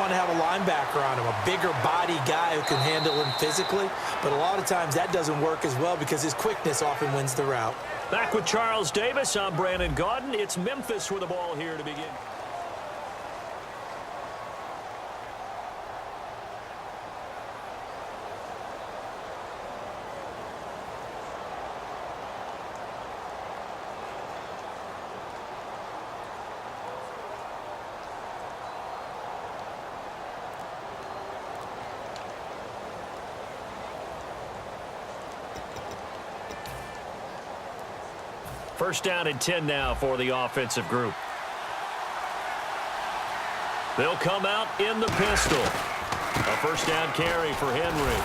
want to have a linebacker on him, a bigger body guy who can handle him physically. But a lot of times that doesn't work as well because his quickness often wins the route. Back with Charles Davis, I'm Brandon Gaudin. It's Memphis with the ball here to begin. First down and 10 now for the offensive group. They'll come out in the pistol. A first down carry for Henry.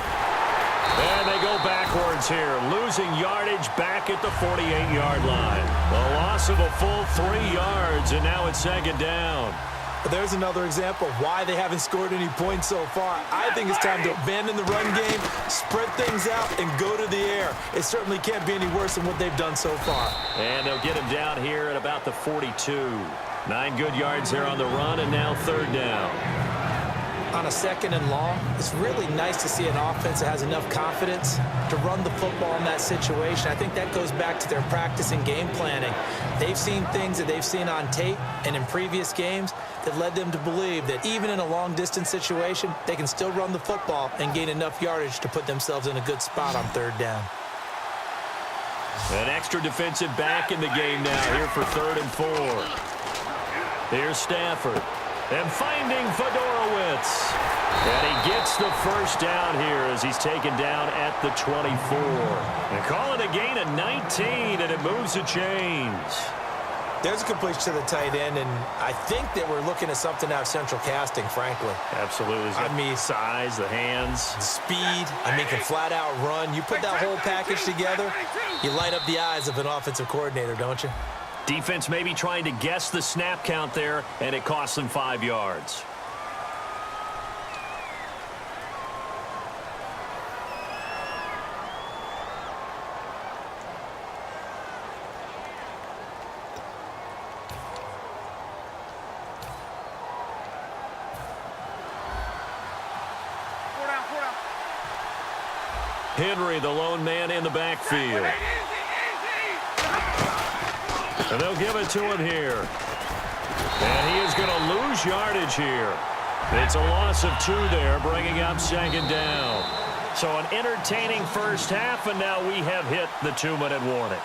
And they go backwards here, losing yardage back at the 48-yard line. A loss of a full 3 yards, and now it's second down. There's another example of why they haven't scored any points so far. I think it's time to abandon the run game, spread things out, and go to the air. It certainly can't be any worse than what they've done so far. And they'll get him down here at about the 42. 9 good yards there on the run, and now third down. On a second and long, it's really nice to see an offense that has enough confidence to run the football in that situation. I think that goes back to their practice and game planning. They've seen things that they've seen on tape and in previous games that led them to believe that even in a long-distance situation, they can still run the football and gain enough yardage to put themselves in a good spot on third down. An extra defensive back in the game now here for 3rd and 4. Here's Stafford. And finding Fedorowicz. And he gets the first down here as he's taken down at the 24. And call it a gain of 19, and it moves the chains. There's a completion to the tight end, and I think that we're looking at something out of central casting, frankly. Absolutely. I mean, size, the hands. Speed. I mean, can flat out run. You put that whole package together, you light up the eyes of an offensive coordinator, don't you? Defense maybe trying to guess the snap count there, and it costs them 5 yards. Henry, the lone man in the backfield. And they'll give it to him here. And he is going to lose yardage here. It's a loss of 2 there, bringing up second down. So an entertaining first half, and now we have hit the 2-minute warning.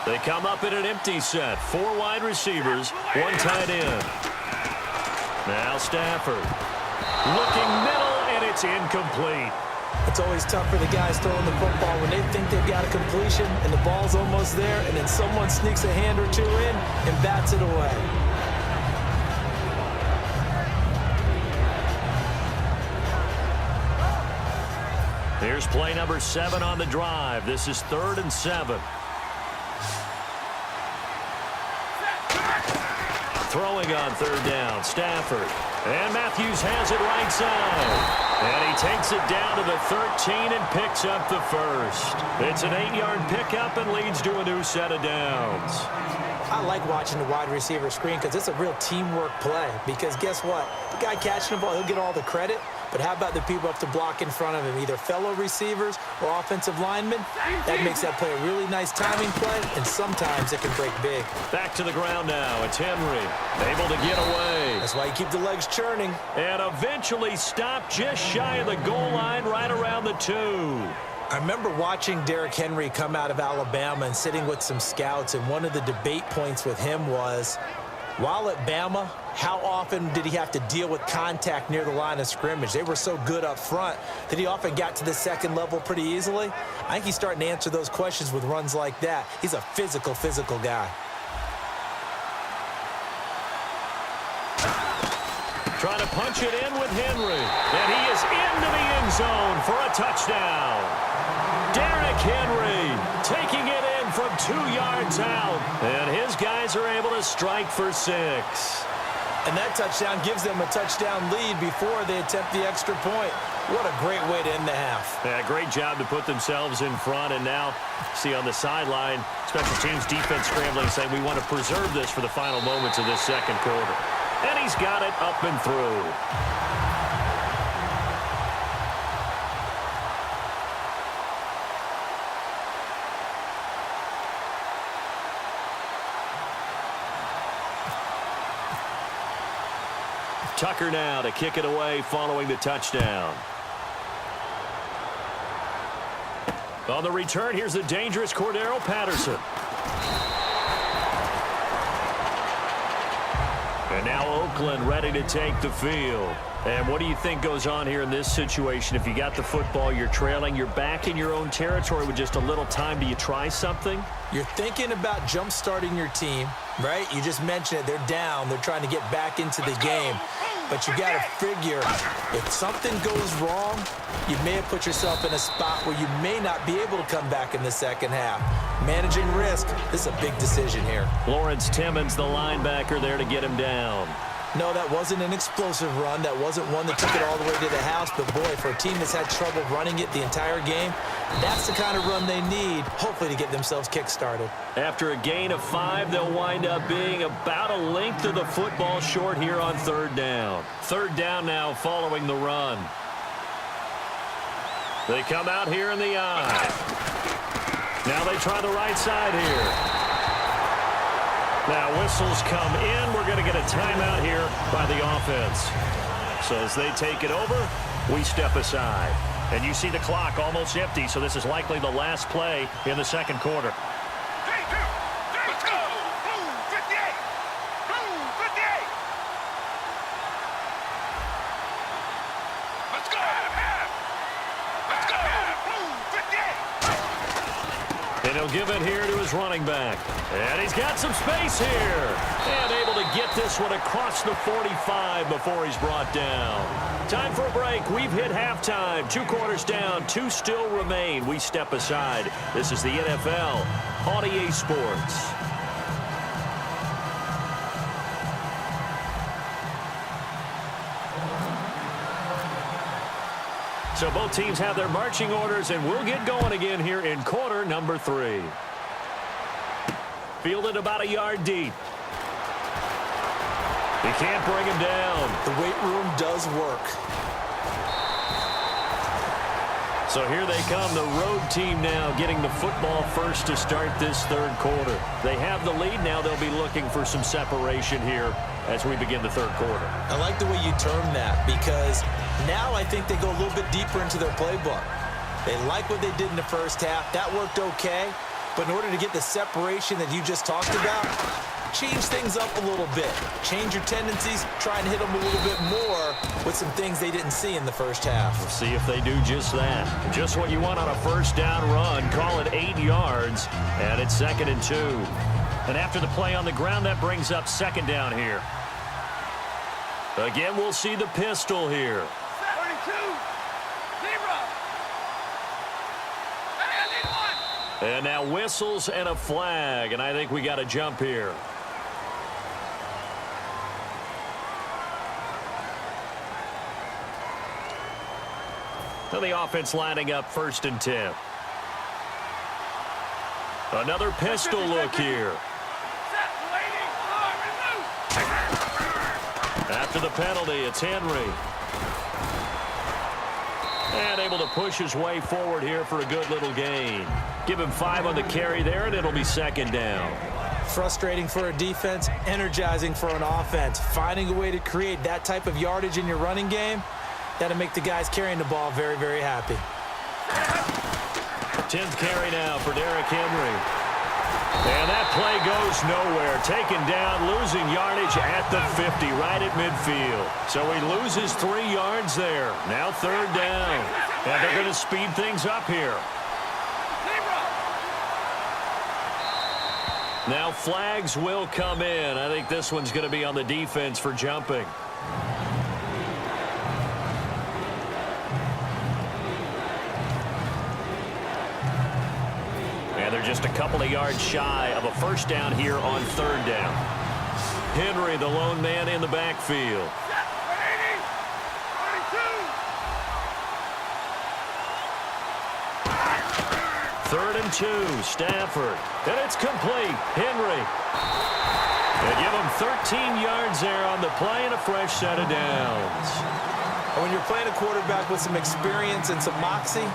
They come up in an empty set. 4 wide receivers, 1 tight end. Now Stafford. Looking middle, and it's incomplete. It's always tough for the guys throwing the football when they think they've got a completion and the ball's almost there, and then someone sneaks a hand or 2 in and bats it away. Here's play number 7 on the drive. This is 3rd and 7. Throwing on 3rd down, Stafford. And Matthews has it right side. And he takes it down to the 13 and picks up the first. It's an 8-yard pickup and leads to a new set of downs. I like watching the wide receiver screen because it's a real teamwork play. Because guess what? The guy catching the ball, he'll get all the credit. But how about the people up to block in front of him, either fellow receivers or offensive linemen? That makes that play a really nice timing play, and sometimes it can break big. Back to the ground now. It's Henry, able to get away. That's why you keep the legs churning. And eventually stopped just shy of the goal line, right around the 2. I remember watching Derrick Henry come out of Alabama and sitting with some scouts, and one of the debate points with him was, while at Bama, how often did he have to deal with contact near the line of scrimmage? They were so good up front that he often got to the second level pretty easily. I think he's starting to answer those questions with runs like that. He's a physical guy. Trying to punch it in with Henry. And he is into the end zone for a touchdown. Derrick Henry taking it in from 2 yards out. And his guys are able to strike for 6. And that touchdown gives them a touchdown lead before they attempt the extra point. What a great way to end the half. Yeah, great job to put themselves in front. And now, see on the sideline, special teams defense scrambling, saying we want to preserve this for the final moments of this second quarter. And he's got it up and through. Tucker now to kick it away following the touchdown. On the return, here's the dangerous Cordero Patterson. And now Oakland ready to take the field. And what do you think goes on here in this situation? If you got the football, you're trailing, you're back in your own territory with just a little time. Do you try something? You're thinking about jump-starting your team, right? You just mentioned it. They're down. They're trying to get back into the game. But you got to figure, if something goes wrong, you may have put yourself in a spot where you may not be able to come back in the second half. Managing risk, this is a big decision here. Lawrence Timmons, the linebacker, there to get him down. No, that wasn't an explosive run. That wasn't one that took it all the way to the house. But, boy, for a team that's had trouble running it the entire game, that's the kind of run they need, hopefully, to get themselves kick-started. After a gain of 5, they'll wind up being about a length of the football short here on third down. Third down now following the run. They come out here in the eye. Now they try the right side here. Now whistles come in. We're going to get a timeout here by the offense. So as they take it over, we step aside. And you see the clock almost empty, so this is likely the last play in the second quarter. 3, 2, 3, let's go! Blue 58! Blue 58! Let's go! Let's go! Blue 58! And he'll give it here to his running back. And he's got some space here. And able to get this one across the 45 before he's brought down. Time for a break. We've hit halftime. 2 quarters down. 2 still remain. We step aside. This is the NFL on EA Sports. So both teams have their marching orders, and we'll get going again here in quarter number 3. Fielded about a yard deep. He can't bring him down. The weight room does work. So here they come, the road team now getting the football first to start this third quarter. They have the lead. Now they'll be looking for some separation here as we begin the third quarter. I like the way you term that, because now I think they go a little bit deeper into their playbook. They like what they did in the first half. That worked okay. But in order to get the separation that you just talked about, change things up a little bit. Change your tendencies. Try and hit them a little bit more with some things they didn't see in the first half. We'll see if they do just that. Just what you want on a first down run. Call it 8 yards. And it's 2nd and 2. And after the play on the ground, that brings up 2nd down here. Again, we'll see the pistol here. 32! 0! Hey, I need one! And now whistles and a flag. And I think we got a jump here. So the offense lining up 1st and 10. Another pistol look here. After the penalty, it's Henry. And able to push his way forward here for a good little gain. Give him 5 on the carry there, and it'll be 2nd down. Frustrating for a defense, energizing for an offense. Finding a way to create that type of yardage in your running game, that'll make the guys carrying the ball very, very happy. 10th carry now for Derrick Henry. And that play goes nowhere. Taken down, losing yardage at the 50, right at midfield. So he loses 3 yards there. Now 3rd down. And they're going to speed things up here. Now flags will come in. I think this one's going to be on the defense for jumping. And they're just a couple of yards shy of a first down here on 3rd down. Henry, the lone man in the backfield. 3rd and 2, Stafford. And it's complete. Henry. They give him 13 yards there on the play and a fresh set of downs. And when you're playing a quarterback with some experience and some moxie,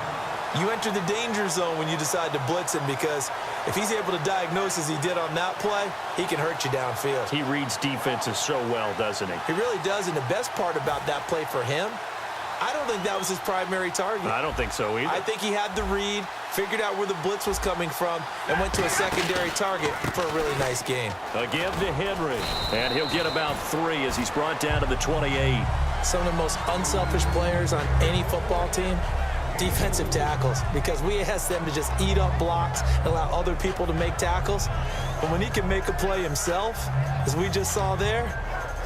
you enter the danger zone when you decide to blitz him, because if he's able to diagnose as he did on that play, he can hurt you downfield. He reads defenses so well, doesn't he? He really does, and the best part about that play for him, I don't think that was his primary target. I don't think so either. I think he had the read, figured out where the blitz was coming from, and went to a secondary target for a really nice gain. A give to Henry, and he'll get about 3 as he's brought down to the 28. Some of the most unselfish players on any football team, defensive tackles, because we ask them to just eat up blocks and allow other people to make tackles. But when he can make a play himself, as we just saw there,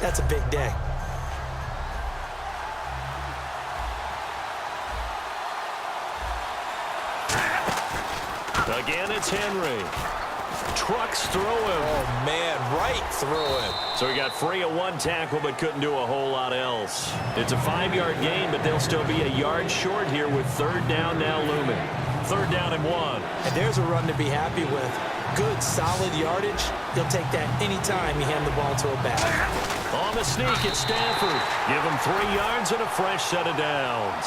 that's a big day. Again, it's Henry. Trucks through him. Oh, man, right through him. So he got free of 1 tackle, but couldn't do a whole lot else. It's a 5-yard gain, but they'll still be a yard short here with 3rd down now looming. 3rd down and 1. And there's a run to be happy with. Good, solid yardage. He'll take that anytime you hand the ball to a back. On the sneak, it's Stafford. Give him 3 yards and a fresh set of downs.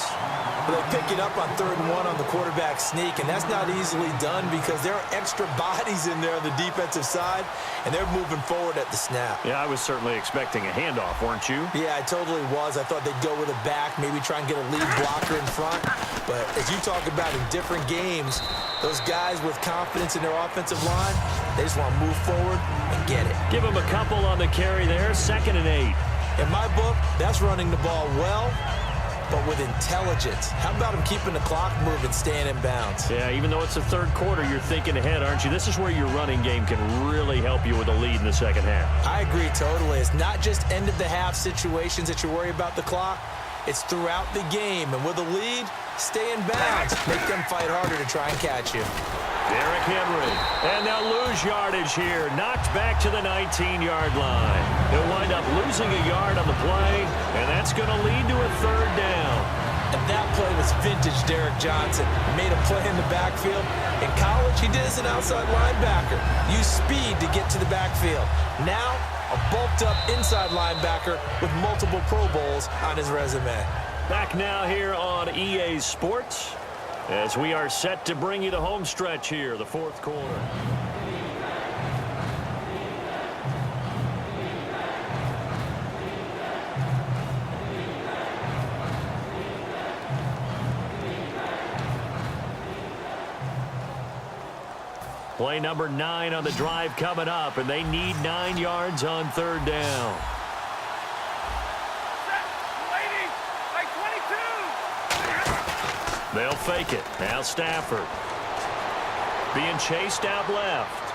They pick it up on 3rd and 1 on the quarterback sneak, and that's not easily done because there are extra bodies in there on the defensive side, and they're moving forward at the snap. Yeah, I was certainly expecting a handoff, weren't you? Yeah, I totally was. I thought they'd go with a back, maybe try and get a lead blocker in front. But as you talk about in different games, those guys with confidence in their offensive line, they just want to move forward and get it. Give him a couple on the carry there, 2nd and 8. In my book, that's running the ball well, but with intelligence. How about him keeping the clock moving, staying in bounds? Yeah, even though it's the 3rd quarter, you're thinking ahead, aren't you? This is where your running game can really help you with a lead in the 2nd half. I agree totally. It's not just end-of-the-half situations that you worry about the clock. It's throughout the game. And with a lead, stay in bounds. Make them fight harder to try and catch you. Derrick Henry. And they'll lose yardage here. Knocked back to the 19-yard line. They'll wind up losing a yard on the play, and that's going to lead to a 3rd down. And that play was vintage Derrick Johnson. He made a play in the backfield. In college, he did as an outside linebacker. Used speed to get to the backfield. Now, a bulked-up inside linebacker with multiple Pro Bowls on his resume. Back now here on EA Sports as we are set to bring you the home stretch here, the 4th quarter. Play number 9 on the drive coming up, and they need 9 yards on 3rd down. They'll fake it. Now Stafford. Being chased out left.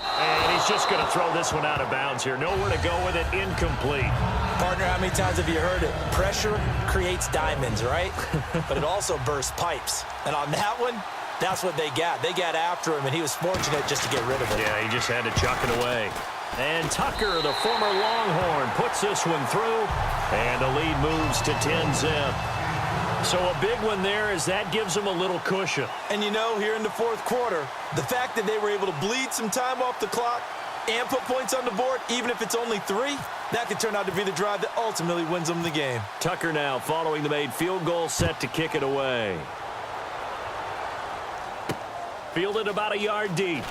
And he's just going to throw this one out of bounds here. Nowhere to go with it. Incomplete. Partner, how many times have you heard it? Pressure creates diamonds, right? But it also bursts pipes. And on that one, that's what they got. They got after him, and he was fortunate just to get rid of it. Yeah, he just had to chuck it away. And Tucker, the former Longhorn, puts this one through. And the lead moves to 10-zip. So a big one there as that gives them a little cushion. And you know, here in the 4th quarter, the fact that they were able to bleed some time off the clock and put points on the board, even if it's only 3, that could turn out to be the drive that ultimately wins them the game. Tucker now following the made field goal, set to kick it away. Fielded about a yard deep.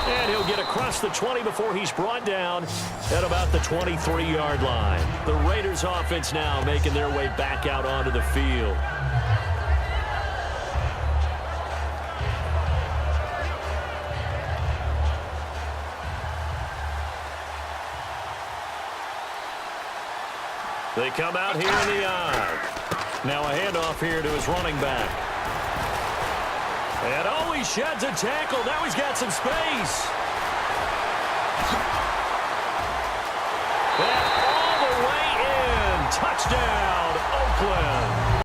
And he'll get across the 20 before he's brought down at about the 23-yard line. The Raiders offense now making their way back out onto the field. They come out here in the eye. Now a handoff here to his running back. And oh, he sheds a tackle. Now he's got some space. And all the way in. Touchdown, Oakland.